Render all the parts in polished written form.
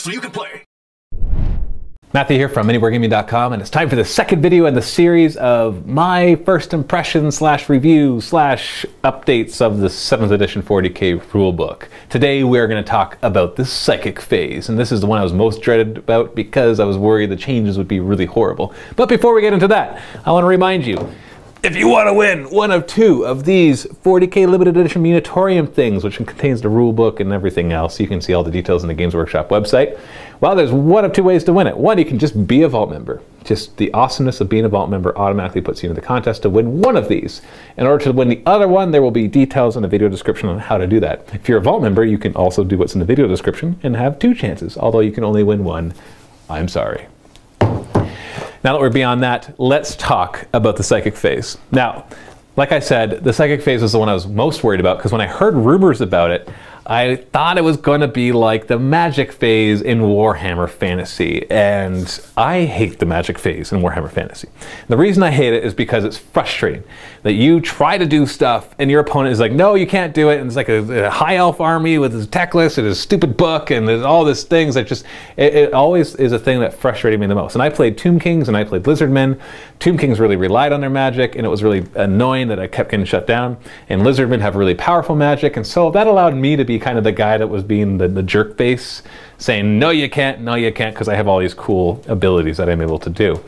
so you can play. Matthew here from MiniWarGaming.com, and it's time for the second video in the series of my first impressions slash review slash updates of the 7th edition 40k rulebook. Today we're going to talk about the psychic phase, and this is the one I was most dreaded about because I was worried the changes would be really horrible. But before we get into that, I want to remind you, if you want to win one of two of these 40k limited edition Munitorum things, which contains the rulebook and everything else, you can see all the details in the Games Workshop website. Well, there's one of two ways to win it. One, you can just be a Vault member. Just the awesomeness of being a Vault member automatically puts you in the contest to win one of these. In order to win the other one, there will be details in the video description on how to do that. If you're a Vault member, you can also do what's in the video description and have two chances, although you can only win one. I'm sorry. Now that we're beyond that, let's talk about the psychic phase. Now, like I said, the psychic phase was the one I was most worried about because when I heard rumors about it, I thought it was going to be like the magic phase in Warhammer Fantasy, and I hate the magic phase in Warhammer Fantasy. The reason I hate it is because it's frustrating that you try to do stuff and your opponent is like, no, you can't do it, and it's like a high elf army with his tech list and his stupid book and there's all these things that just, it always is a thing that frustrated me the most. And I played Tomb Kings and I played Lizardmen. Tomb Kings really relied on their magic, and it was really annoying that I kept getting shut down, and Lizardmen have really powerful magic, and so that allowed me to be kind of the guy that was being the jerk face, saying no you can't, because I have all these cool abilities that I'm able to do.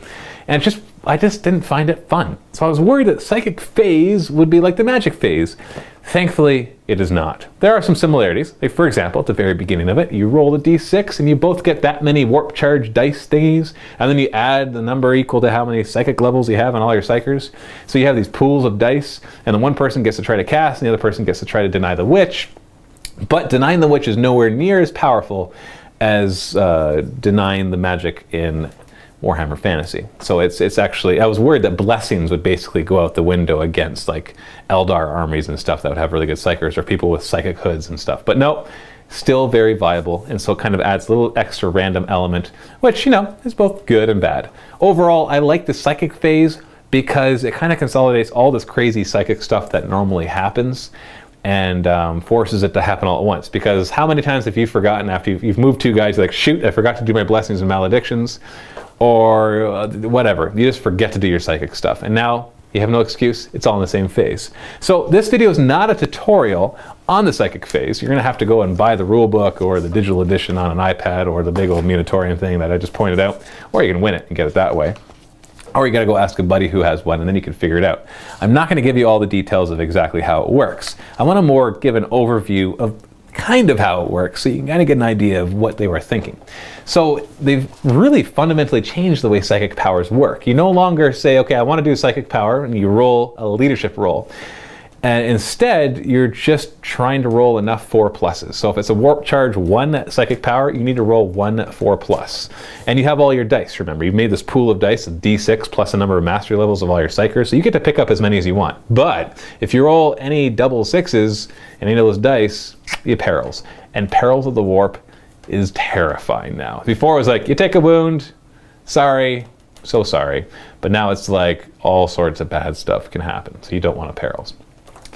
And I just didn't find it fun. So I was worried that psychic phase would be like the magic phase. Thankfully, it is not. There are some similarities. Like, for example, at the very beginning of it, you roll a d6 and you both get that many warp charge dice thingies, and then you add the number equal to how many psychic levels you have on all your psychers. So you have these pools of dice, and then one person gets to try to cast and the other person gets to try to deny the witch. But denying the witch is nowhere near as powerful as denying the magic in Warhammer Fantasy. So it's actually, I was worried that blessings would basically go out the window against like Eldar armies and stuff that would have really good psychers, or people with psychic hoods and stuff. But no, still very viable, and so it kind of adds a little extra random element, which, you know, is both good and bad. Overall, I like the psychic phase because it kind of consolidates all this crazy psychic stuff that normally happens and forces it to happen all at once. Because how many times have you forgotten after you've moved two guys, like, shoot, I forgot to do my blessings and maledictions, or whatever. You just forget to do your psychic stuff, and now you have no excuse. It's all in the same phase. So this video is not a tutorial on the psychic phase. You're going to have to go and buy the rule book or the digital edition on an iPad or the big old Munitorum thing that I just pointed out, or you can win it and get it that way. Or you got to go ask a buddy who has one, and then you can figure it out. I'm not going to give you all the details of exactly how it works. I want to more give an overview of kind of how it works, so you can kind of get an idea of what they were thinking. So they've really fundamentally changed the way psychic powers work. You no longer say, okay, I want to do psychic power, and you roll a leadership roll. And instead, you're just trying to roll enough 4+. So if it's a warp charge 1 psychic power, you need to roll 1 4+. And you have all your dice, remember. You've made this pool of dice, a d6 plus a number of mastery levels of all your psychers, so you get to pick up as many as you want. But if you roll any double 6s and any of those dice, you perils. And perils of the warp is terrifying now. Before it was like, you take a wound, sorry, so sorry. But now it's like all sorts of bad stuff can happen, so you don't want to perils.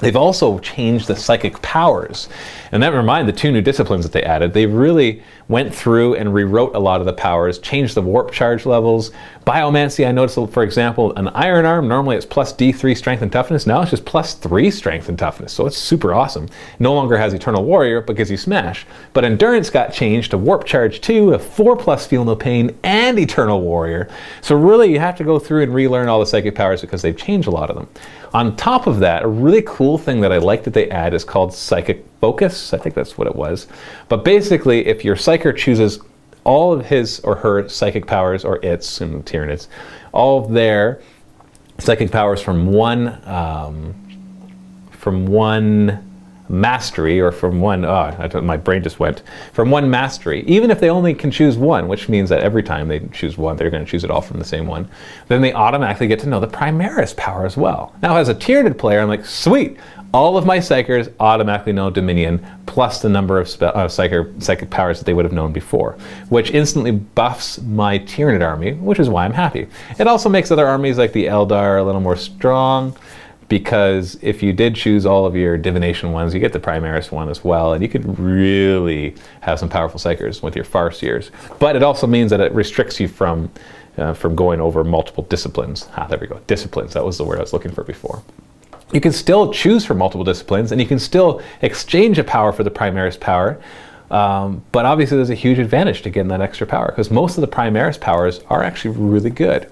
They've also changed the psychic powers, and that reminded the two new disciplines that they added. They really went through and rewrote a lot of the powers, changed the warp charge levels. Biomancy, I noticed, for example, an Iron Arm, normally it's plus D3 strength and toughness. Now it's just plus 3 strength and toughness, so it's super awesome. No longer has Eternal Warrior, but gives you Smash. But Endurance got changed to Warp Charge 2, a 4+ Feel No Pain, and Eternal Warrior. So really, you have to go through and relearn all the psychic powers because they've changed a lot of them. On top of that, a really cool thing that I like that they add is called Psychic Focus. I think that's what it was. But basically, if your Psyker chooses all of his or her psychic powers, or its, and Tyranids, all of their psychic powers from one mastery, or from one, my brain just went, from one mastery, even if they only can choose one, which means that every time they choose one, they're going to choose it all from the same one, then they automatically get to know the Primaris power as well. Now, as a Tyranid player, I'm like, sweet, all of my Psychers automatically know Dominion, plus the number of psychic powers that they would have known before, which instantly buffs my Tyranid army, which is why I'm happy. It also makes other armies like the Eldar a little more strong, because if you did choose all of your divination ones, you get the Primaris one as well, and you could really have some powerful psychers with your Farseers. But it also means that it restricts you from going over multiple disciplines. Ah, there we go, disciplines, that was the word I was looking for before. You can still choose from multiple disciplines, and you can still exchange a power for the Primaris power, but obviously there's a huge advantage to getting that extra power, because most of the Primaris powers are actually really good.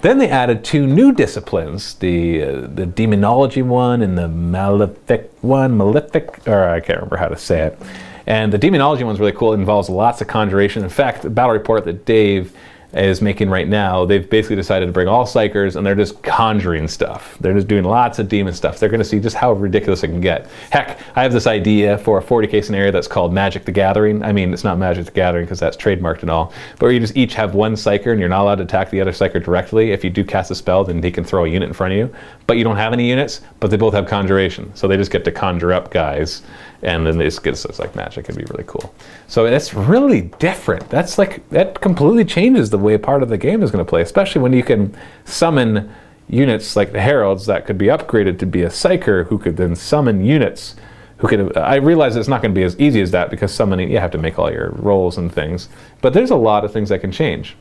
Then they added 2 new disciplines, the Demonology one and the Malefic one, or I can't remember how to say it. And the Demonology one's really cool. It involves lots of conjuration. In fact, the battle report that Dave is making right now, they've basically decided to bring all psychers, and they're just conjuring stuff. They're just doing lots of demon stuff. They're going to see just how ridiculous it can get. Heck, I have this idea for a 40k scenario that's called Magic the Gathering. I mean, it's not Magic the Gathering because that's trademarked and all, but where you just each have one psyker and you're not allowed to attack the other psyker directly. If you do cast a spell, then they can throw a unit in front of you, but you don't have any units, but they both have conjuration. So they just get to conjure up guys, and then they just get, so it's like magic. It'd be really cool. So it's really different. That's like, that completely changes the way part of the game is going to play, especially when you can summon units like the Heralds that could be upgraded to be a Psyker who could then summon units who could, I realize it's not going to be as easy as that because summoning, you have to make all your rolls and things, but there's a lot of things that can change.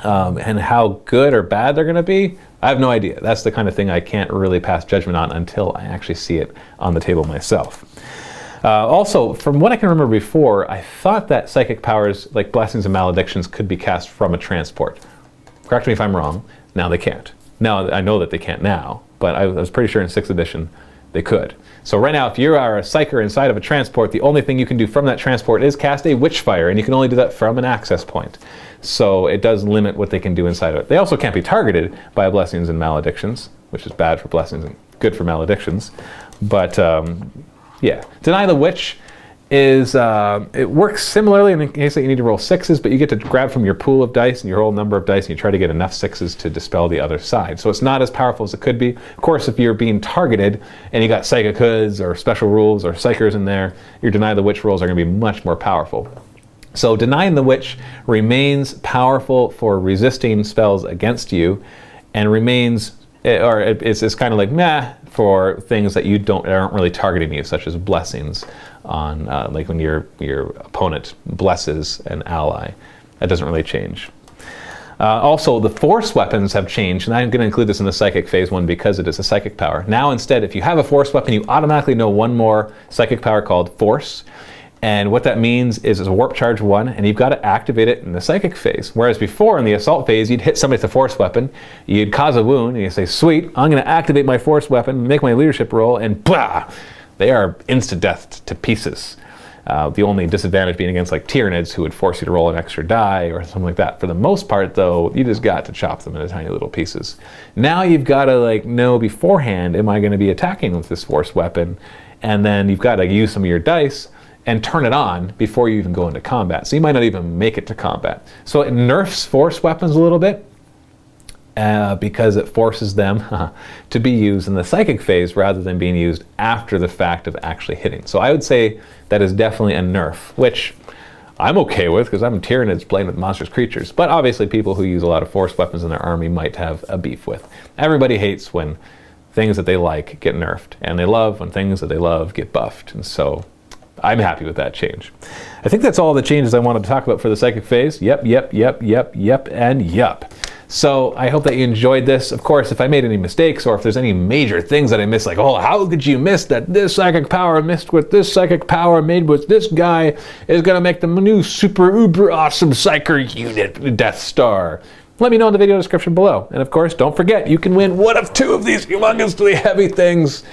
And how good or bad they're going to be, I have no idea. That's the kind of thing I can't really pass judgment on until I actually see it on the table myself. Also, from what I can remember before, I thought that psychic powers like blessings and maledictions could be cast from a transport. Correct me if I'm wrong. Now they can't. Now I know that they can't now, but I was pretty sure in 6th edition they could. So right now, if you are a psyker inside of a transport, the only thing you can do from that transport is cast a Witchfire, and you can only do that from an access point. So it does limit what they can do inside of it. They also can't be targeted by blessings and maledictions, which is bad for blessings and good for maledictions. But yeah, Deny the Witch is, it works similarly in case that you need to roll 6s, but you get to grab from your pool of dice and your whole number of dice and you try to get enough 6s to dispel the other side. So it's not as powerful as it could be. Of course, if you're being targeted and you got Psychic Hoods or Special Rules or Psychers in there, your Deny the Witch rolls are going to be much more powerful. So Denying the Witch remains powerful for resisting spells against you, and remains, or it's kind of like meh for things that you aren't really targeting you, such as blessings on like when your opponent blesses an ally. That doesn't really change. Also, the force weapons have changed, and I'm going to include this in the psychic phase one because it is a psychic power. Now instead, if you have a force weapon, you automatically know one more psychic power called force. And what that means is it's a warp charge 1, and you've got to activate it in the psychic phase. Whereas before, in the assault phase, you'd hit somebody with a force weapon, you'd cause a wound, and you say, sweet, I'm going to activate my force weapon, make my leadership roll, and blah! They are insta-death to pieces. The only disadvantage being against like Tyranids, who would force you to roll an extra die or something like that. For the most part, though, you just got to chop them into tiny little pieces. Now you've got to like know beforehand, am I going to be attacking with this force weapon? And then you've got to use some of your dice and turn it on before you even go into combat. So you might not even make it to combat. So it nerfs force weapons a little bit because it forces them to be used in the psychic phase rather than being used after the fact of actually hitting. So I would say that is definitely a nerf, which I'm okay with because I'm Tyranids playing with monstrous creatures. But obviously people who use a lot of force weapons in their army might have a beef with. Everybody hates when things that they like get nerfed, and they love when things that they love get buffed. And so I'm happy with that change. I think that's all the changes I wanted to talk about for the psychic phase. Yep, and yep. So I hope that you enjoyed this. Of course, if I made any mistakes or if there's any major things that I missed, like, oh, how could you miss that this psychic power mixed with this psychic power made with this guy is going to make the new super uber awesome psyker unit Death Star? Let me know in the video description below. And of course, don't forget, you can win one of 2 of these humongously heavy things.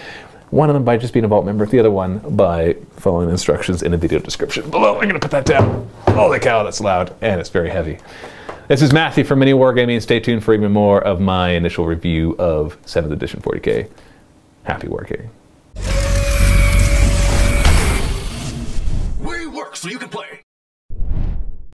One of them by just being a vault member, the other one by following the instructions in the video description below. I'm going to put that down. Holy cow, that's loud, and it's very heavy. This is Matthew from MiniWarGaming. Stay tuned for even more of my initial review of 7th edition 40k. Happy wargaming. We work so you can play.